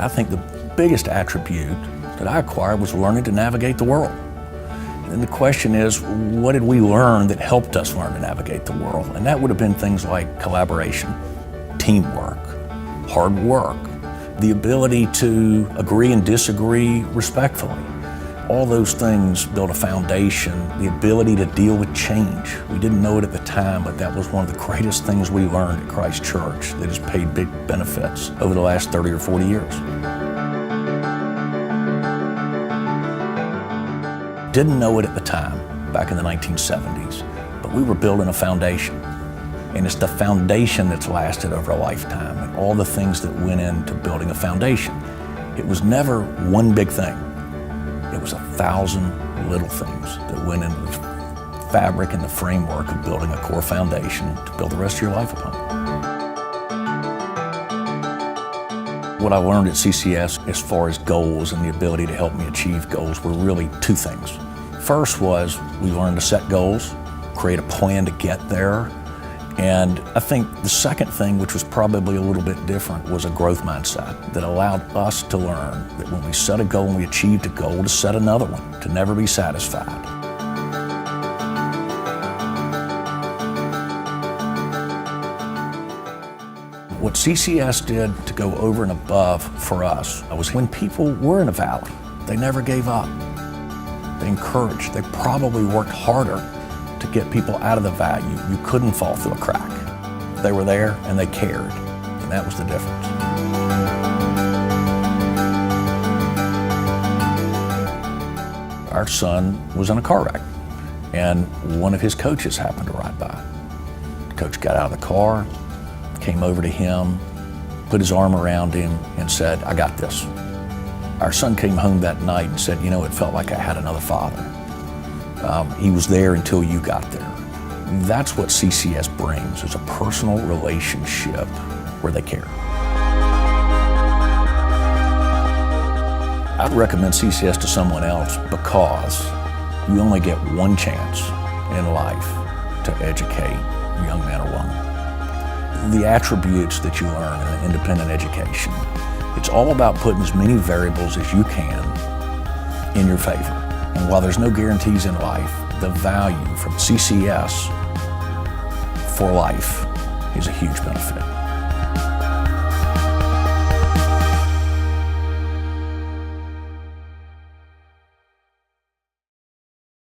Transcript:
I think the biggest attribute that I acquired was learning to navigate the world. And the question is, what did we learn that helped us learn to navigate the world? And that would have been things like collaboration, teamwork, hard work, the ability to agree and disagree respectfully. All those things built a foundation, the ability to deal with change. We didn't know it at the time, but that was one of the greatest things we learned at Christ Church that has paid big benefits over the last 30 or 40 years. Didn't know it at the time, back in the 1970s, but we were building a foundation. And it's the foundation that's lasted over a lifetime, and all the things that went into building a foundation. It was never one big thing. It was 1,000 little things that went into the fabric and the framework of building a core foundation to build the rest of your life upon. What I learned at CCS as far as goals and the ability to help me achieve goals were really two things. First was we learned to set goals, create a plan to get there, and I think the second thing, which was probably a little bit different, was a growth mindset that allowed us to learn that when we set a goal and we achieved a goal, to set another one, to never be satisfied. What CCS did to go over and above for us was when people were in a valley, they never gave up. They encouraged, they probably worked harder to get people out of the valley. You couldn't fall through a crack. They were there and they cared, and that was the difference. Our son was in a car wreck, and one of his coaches happened to ride by. The coach got out of the car, came over to him, put his arm around him and said, "I got this." Our son came home that night and said, "You know, it felt like I had another father. He was there until you got there." That's what CCS brings, is a personal relationship where they care. I'd recommend CCS to someone else because you only get one chance in life to educate a young man or woman. The attributes that you learn in an independent education, it's all about putting as many variables as you can in your favor. And while there's no guarantees in life, the value from CCS for life is a huge benefit.